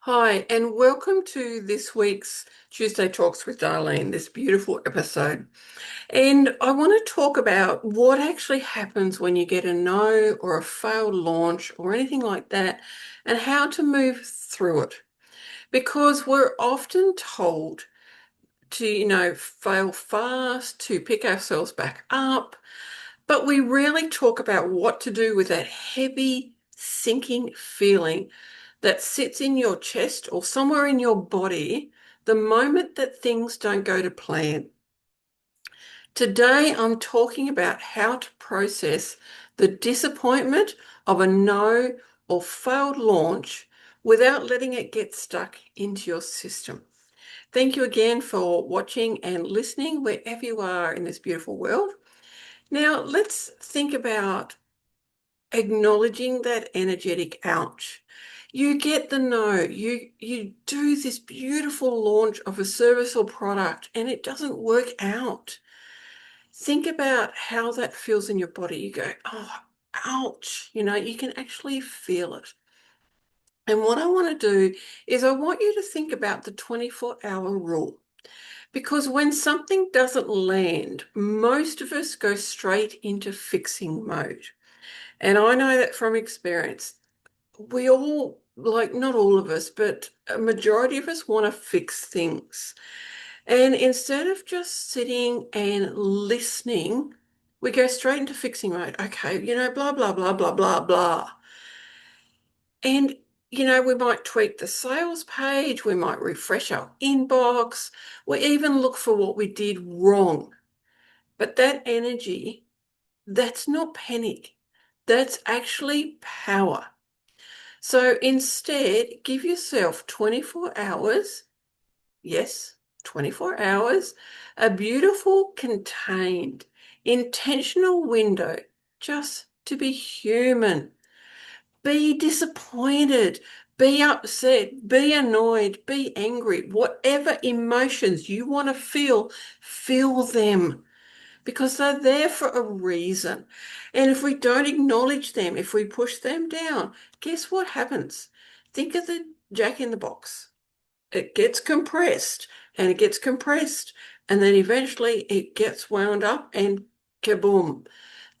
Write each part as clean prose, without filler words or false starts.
Hi, and welcome to this week's Tuesday Talks with Darlene, this beautiful episode. And I want to talk about what actually happens when you get a no or a failed launch or anything like that, and how to move through it. Because we're often told to, fail fast, to pick ourselves back up, but we rarely talk about what to do with that heavy, sinking feeling that sits in your chest or somewhere in your body the moment that things don't go to plan. Today, I'm talking about how to process the disappointment of a no or failed launch without letting it get stuck into your system. Thank you again for watching and listening wherever you are in this beautiful world. Now, let's think about acknowledging that energetic ouch. You get the no, you do this beautiful launch of a service or product and it doesn't work out. Think about how that feels in your body. You go, oh, ouch. You can actually feel it. And what I want to do is I want you to think about the 24-hour rule. Because when something doesn't land, most of us go straight into fixing mode. And I know that from experience. We all, like not all of us, but a majority of us want to fix things. And instead of just sitting and listening, we go straight into fixing mode. Okay, blah, blah, blah, blah, blah, blah. And, we might tweak the sales page, we might refresh our inbox, we even look for what we did wrong. But that energy, that's not panic. That's actually power. So instead, give yourself 24 hours, yes, 24 hours, a beautiful, contained, intentional window just to be human. Be disappointed, be upset, be annoyed, be angry, whatever emotions you want to feel them because they're there for a reason. And if we don't acknowledge them, if we push them down, guess what happens? Think of the jack in the box. It gets compressed and it gets compressed, and then eventually it gets wound up and kaboom.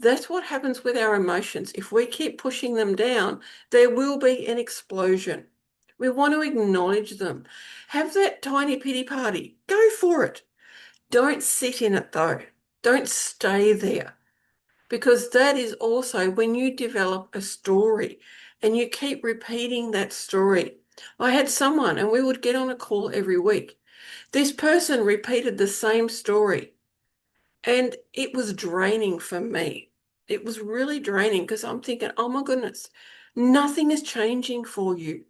That's what happens with our emotions. If we keep pushing them down, there will be an explosion. We want to acknowledge them. Have that tiny pity party. Go for it. Don't sit in it though. Don't stay there because that is also when you develop a story and you keep repeating that story. I had someone and we would get on a call every week. This person repeated the same story and it was draining for me. It was really draining because I'm thinking, oh my goodness, nothing is changing for you.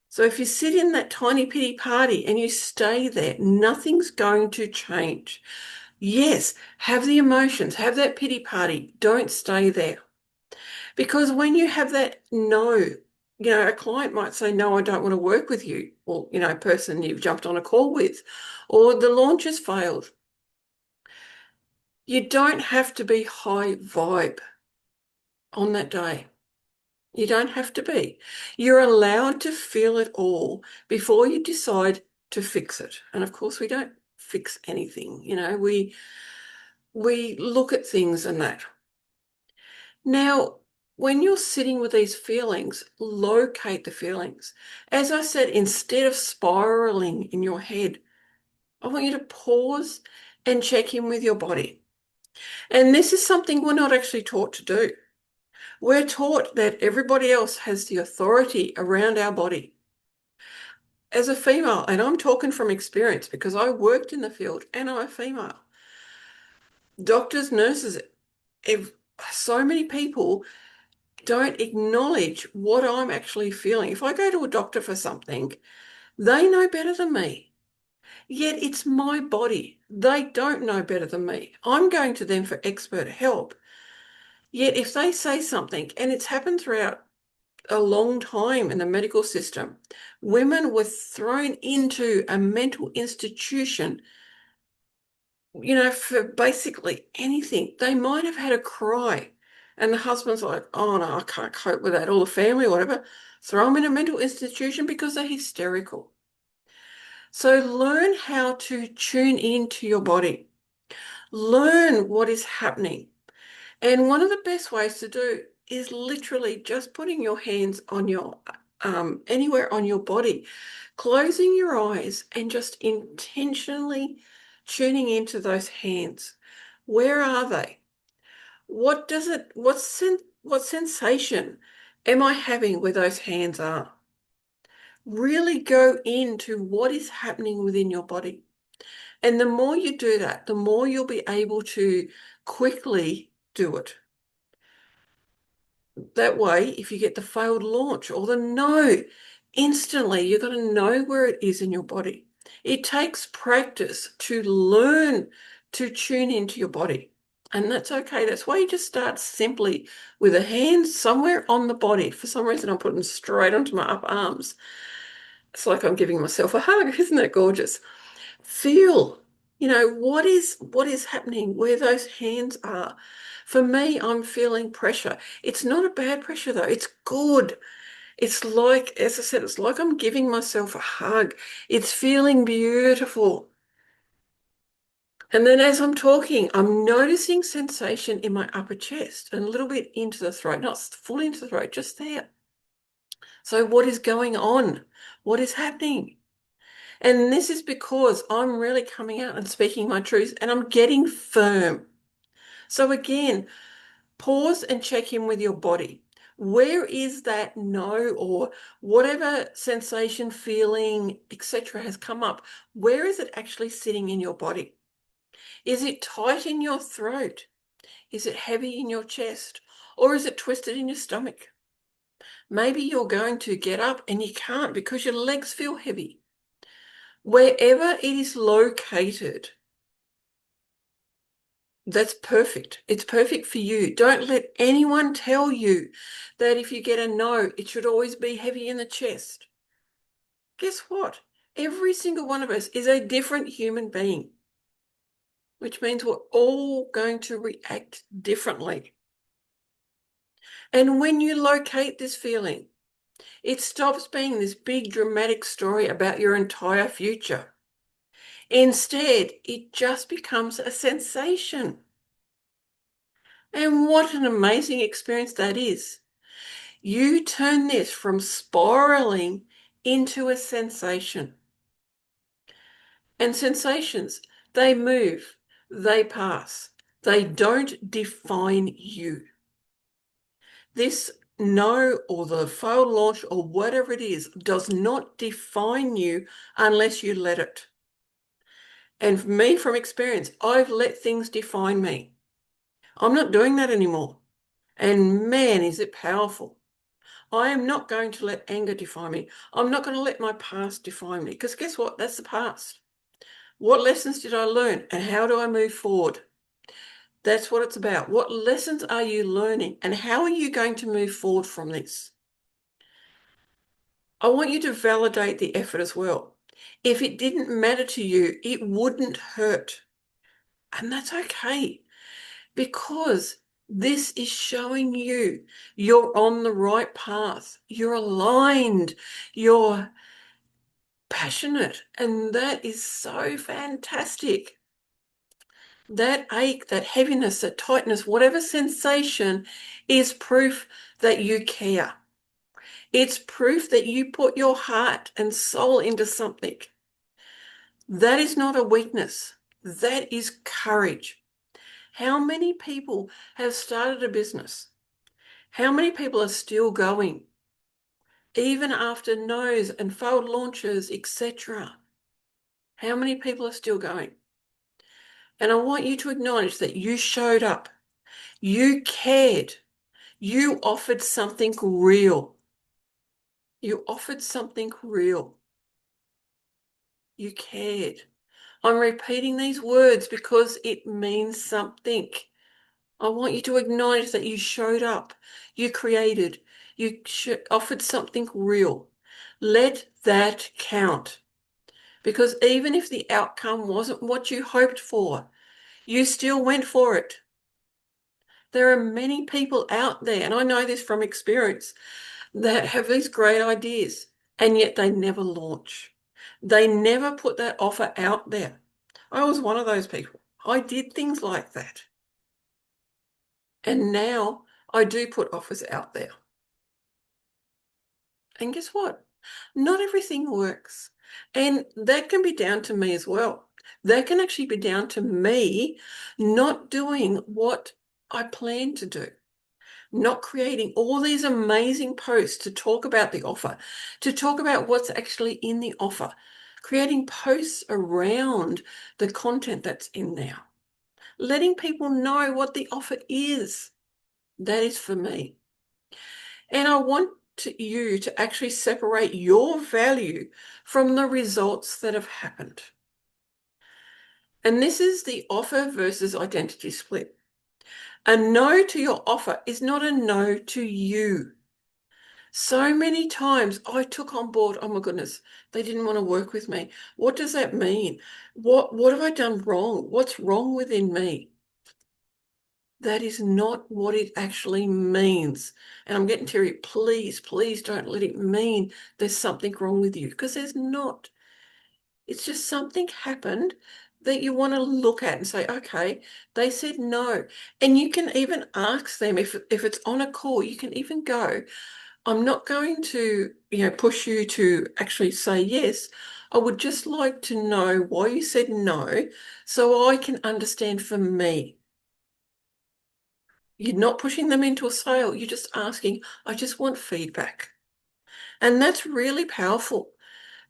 So if you sit in that tiny pity party and you stay there, nothing's going to change. Yes, have the emotions, have that pity party. Don't stay there. Because when you have that no, a client might say, no, I don't want to work with you, or, a person you've jumped on a call with, or the launch has failed. You don't have to be high vibe on that day. You don't have to be. You're allowed to feel it all before you decide to fix it. And of course, we don't fix anything. We look at things and that. Now, when you're sitting with these feelings, locate the feelings. As I said, instead of spiraling in your head, I want you to pause and check in with your body. And this is something we're not actually taught to do. We're taught that everybody else has the authority around our body. As a female, and I'm talking from experience because I worked in the field and I'm a female, doctors, nurses, so many people don't acknowledge what I'm actually feeling. If I go to a doctor for something, they know better than me. Yet it's my body. They don't know better than me. I'm going to them for expert help. Yet if they say something, and it's happened throughout a long time in the medical system, women were thrown into a mental institution, for basically anything. They might have had a cry. And the husband's like, oh no, I can't cope with that, or the family or whatever. throw them in a mental institution because they're hysterical. So learn how to tune into your body. Learn what is happening. And one of the best ways to do is literally just putting your hands on your anywhere on your body, closing your eyes and just intentionally tuning into those hands. Where are they? What sensation am I having where those hands are? Really go into what is happening within your body. And the more you do that, the more you'll be able to quickly do it. That way, if you get the failed launch or the no, instantly you're going to know where it is in your body. It takes practice to learn to tune into your body. And that's okay. That's why you just start simply with a hand somewhere on the body. For some reason, I'm putting straight onto my upper arms. It's like I'm giving myself a hug. Isn't that gorgeous? Feel, what is happening where those hands are. For me, I'm feeling pressure. It's not a bad pressure though. It's good. It's like, as I said, it's like I'm giving myself a hug. It's feeling beautiful. And then as I'm talking, I'm noticing sensation in my upper chest and a little bit into the throat, not fully into the throat, just there. So what is going on? What is happening? And this is because I'm really coming out and speaking my truth and I'm getting firm. So again, pause and check in with your body. Where is that no or whatever sensation, feeling, etc. has come up? Where is it actually sitting in your body? Is it tight in your throat? Is it heavy in your chest? Or is it twisted in your stomach? Maybe you're going to get up and you can't because your legs feel heavy. Wherever it is located, that's perfect. It's perfect for you. Don't let anyone tell you that if you get a no, it should always be heavy in the chest. Guess what? Every single one of us is a different human being, which means we're all going to react differently. And when you locate this feeling, it stops being this big dramatic story about your entire future. Instead, it just becomes a sensation. And what an amazing experience that is. You turn this from spiraling into a sensation. And sensations, they move, they pass, they don't define you. This no or the failed launch or whatever it is does not define you unless you let it. And for me, from experience, I've let things define me. I'm not doing that anymore. And man, is it powerful. I am not going to let anger define me. I'm not going to let my past define me because guess what? That's the past. What lessons did I learn and how do I move forward? That's what it's about. What lessons are you learning and how are you going to move forward from this? I want you to validate the effort as well. If it didn't matter to you, it wouldn't hurt. And that's okay because this is showing you you're on the right path. You're aligned. You're passionate. And that is so fantastic. That ache, that heaviness, that tightness, whatever sensation is proof that you care. It's proof that you put your heart and soul into something. That is not a weakness. That is courage. How many people have started a business? How many people are still going, even after no's and failed launches, etc.? How many people are still going? And I want you to acknowledge that you showed up. You cared. You offered something real. You offered something real. You cared. I'm repeating these words because it means something. I want you to acknowledge that you showed up, you created, you offered something real. Let that count. Because even if the outcome wasn't what you hoped for, you still went for it. There are many people out there, and I know this from experience, that have these great ideas and yet they never launch. They never put that offer out there. I was one of those people. I did things like that. And now I do put offers out there. And guess what? Not everything works. And that can be down to me as well. That can actually be down to me not doing what I plan to do, not creating all these amazing posts to talk about the offer, to talk about what's actually in the offer, creating posts around the content that's in there, letting people know what the offer is. That is for me. And I want you to actually separate your value from the results that have happened. And this is the offer versus identity split. A no to your offer is not a no to you. So many times I took on board, oh my goodness, they didn't want to work with me. What does that mean? What have I done wrong? What's wrong within me? That is not what it actually means. And I'm getting teary. Please, please don't let it mean there's something wrong with you, because there's not. It's just something happened that you want to look at and say, okay, they said no. And you can even ask them if it's on a call, you can even go, I'm not going to, push you to actually say yes. I would just like to know why you said no so I can understand for me. You're not pushing them into a sale. You're just asking, I just want feedback. And that's really powerful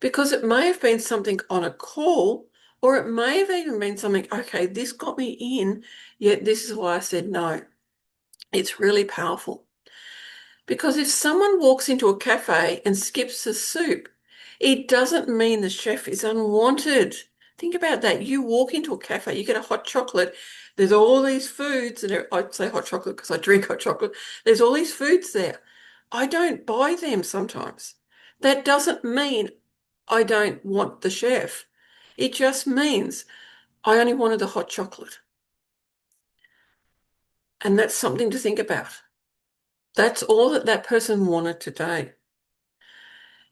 because it may have been something on a call, or it may have even been something, okay, this got me in, yet this is why I said no. It's really powerful. Because if someone walks into a cafe and skips the soup, it doesn't mean the chef is unwanted. Think about that. You walk into a cafe, you get a hot chocolate. There's all these foods, and I'd say hot chocolate because I drink hot chocolate. There's all these foods there. I don't buy them sometimes. That doesn't mean I don't want the chef. It just means I only wanted the hot chocolate. And that's something to think about. That's all that that person wanted today.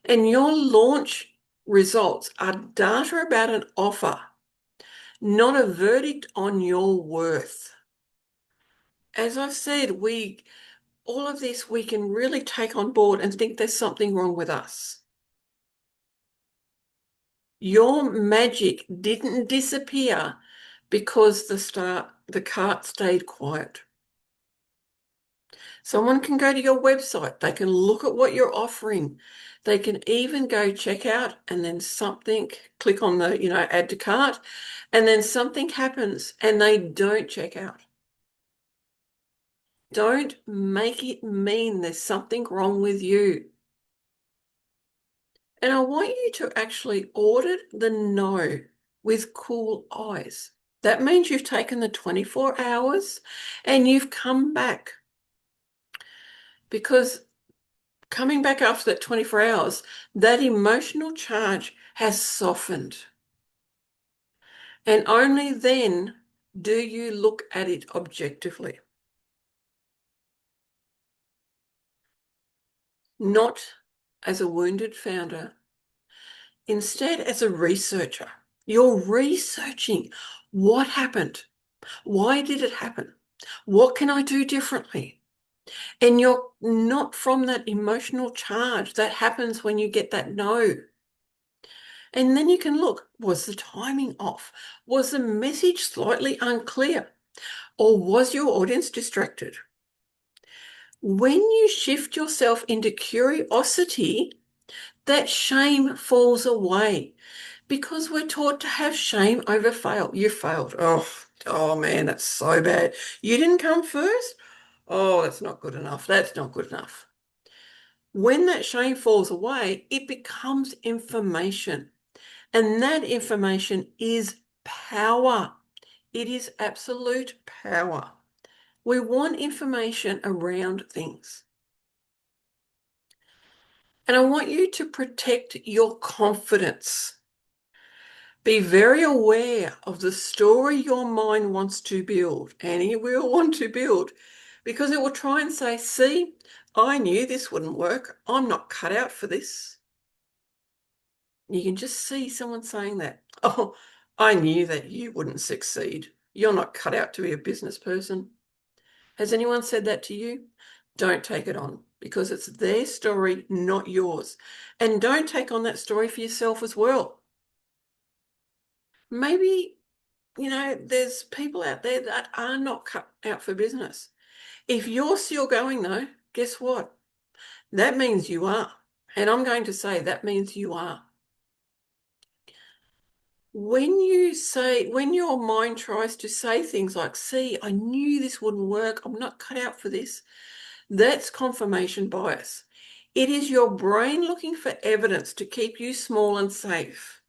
And your launch results are data about an offer, not a verdict on your worth. As I've said, all of this we can really take on board and think there's something wrong with us. Your magic didn't disappear because the cart stayed quiet. Someone can go to your website, they can look at what you're offering. They can even go check out and then click on the, add to cart, and then something happens and they don't check out. Don't make it mean there's something wrong with you. And I want you to actually audit the no with cool eyes. That means you've taken the 24 hours and you've come back, because coming back after that 24 hours, that emotional charge has softened. And only then do you look at it objectively, not as a wounded founder, instead as a researcher. You're researching what happened. Why did it happen? What can I do differently? And you're not from that emotional charge that happens when you get that no. And then you can look, was the timing off? Was the message slightly unclear? Or was your audience distracted? When you shift yourself into curiosity, that shame falls away, because we're taught to have shame over fail. You failed. Oh man, that's so bad. You didn't come first? Oh, that's not good enough. That's not good enough. When that shame falls away, it becomes information. And that information is power. It is absolute power. We want information around things. And I want you to protect your confidence. Be very aware of the story your mind wants to build, and it will want to build, because it will try and say, see, I knew this wouldn't work. I'm not cut out for this. You can just see someone saying that. Oh, I knew that you wouldn't succeed. You're not cut out to be a business person. Has anyone said that to you? Don't take it on because it's their story, not yours. And don't take on that story for yourself as well. Maybe, there's people out there that are not cut out for business. If you're still going though, guess what? That means you are. And I'm going to say that means you are. When your mind tries to say things like, see, I knew this wouldn't work, I'm not cut out for this, that's confirmation bias. It is your brain looking for evidence to keep you small and safe.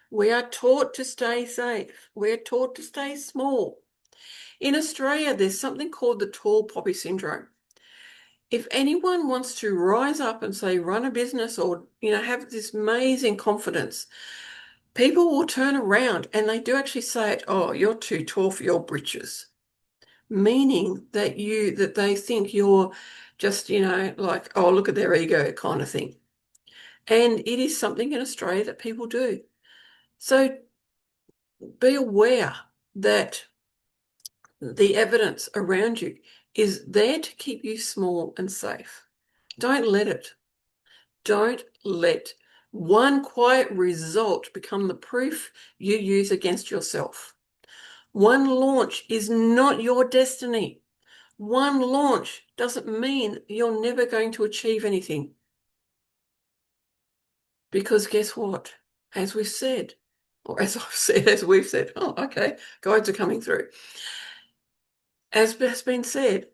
We are taught to stay safe. We're taught to stay small. In Australia, there's something called the tall poppy syndrome. If anyone wants to rise up and say, run a business or, have this amazing confidence, people will turn around and they do actually say it, oh, you're too tall for your britches, meaning that they think you're just, like, oh, look at their ego kind of thing. And it is something in Australia that people do. So be aware that the evidence around you is there to keep you small and safe. Don't let it. Don't let one quiet result become the proof you use against yourself. One launch is not your destiny. One launch doesn't mean you're never going to achieve anything. Because guess what? As we've said, or as I've said, as we've said, oh, okay, guides are coming through. As has been said,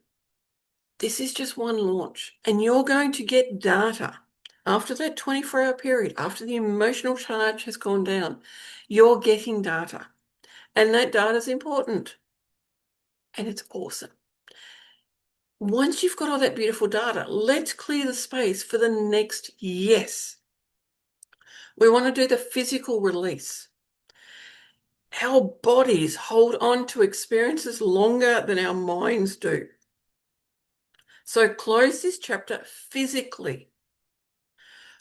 this is just one launch, and you're going to get data. After that 24-hour period, after the emotional charge has gone down, you're getting data. And that data is important. And it's awesome. Once you've got all that beautiful data, let's clear the space for the next yes. We want to do the physical release. Our bodies hold on to experiences longer than our minds do. So close this chapter physically.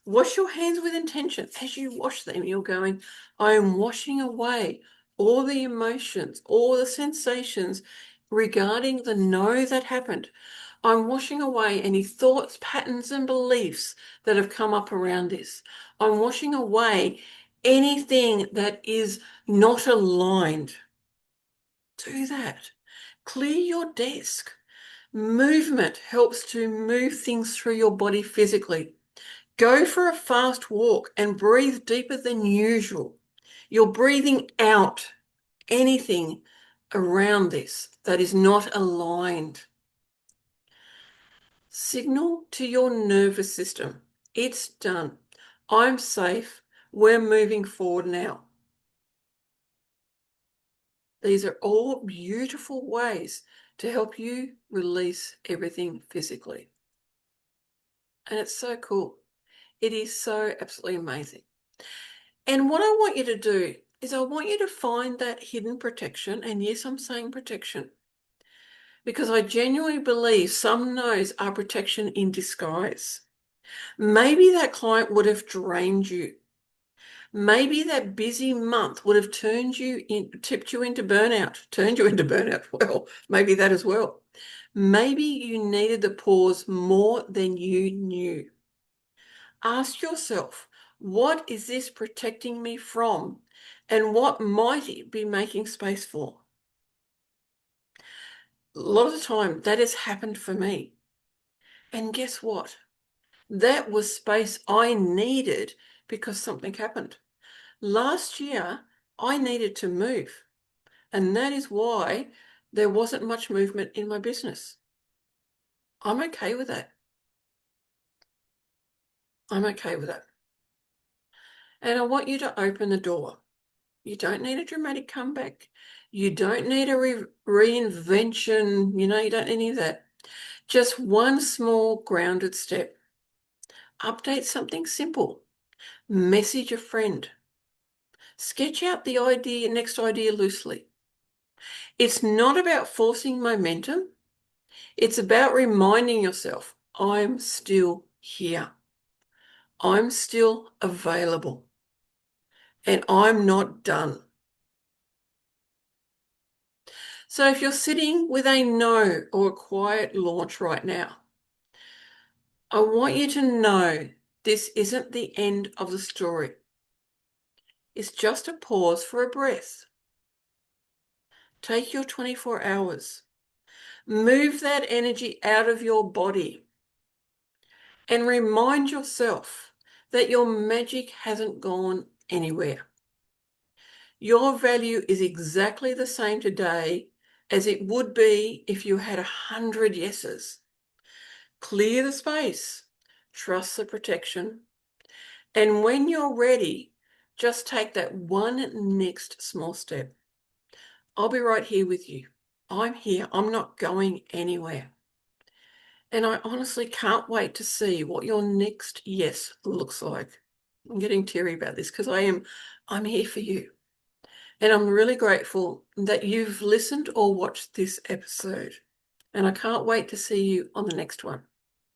Wash your hands with intention. As you wash them, you're going, I am washing away all the emotions, all the sensations regarding the no that happened. I'm washing away any thoughts, patterns, and beliefs that have come up around this. I'm washing away anything that is not aligned. Do that. Clear your desk. Movement helps to move things through your body physically. Go for a fast walk and breathe deeper than usual. You're breathing out anything around this that is not aligned. Signal to your nervous system. It's done. I'm safe. We're moving forward now. These are all beautiful ways to help you release everything physically. And it's so cool. It is so absolutely amazing. And what I want you to do is I want you to find that hidden protection. And yes, I'm saying protection because I genuinely believe some no's are protection in disguise. Maybe that client would have drained you. Maybe that busy month would have tipped you into burnout, turned you into burnout. Well, maybe that as well. Maybe you needed the pause more than you knew. Ask yourself, what is this protecting me from? And what might it be making space for? A lot of the time, that has happened for me. And guess what? That was space I needed because something happened. Last year, I needed to move. And that is why there wasn't much movement in my business. I'm okay with that. I'm okay with that. And I want you to open the door. You don't need a dramatic comeback. You don't need a reinvention. You don't need any of that. Just one small grounded step. Update something simple. Message a friend. Sketch out the next idea loosely. It's not about forcing momentum. It's about reminding yourself, I'm still here. I'm still available. And I'm not done. So if you're sitting with a no or a quiet launch right now, I want you to know this isn't the end of the story. It's just a pause for a breath. Take your 24 hours. Move that energy out of your body and remind yourself that your magic hasn't gone anywhere. Your value is exactly the same today as it would be if you had 100 yeses. Clear the space, trust the protection, and when you're ready, just take that one next small step. I'll be right here with you. I'm here. I'm not going anywhere. And I honestly can't wait to see what your next yes looks like. I'm getting teary about this because I'm here for you. And I'm really grateful that you've listened or watched this episode. And I can't wait to see you on the next one.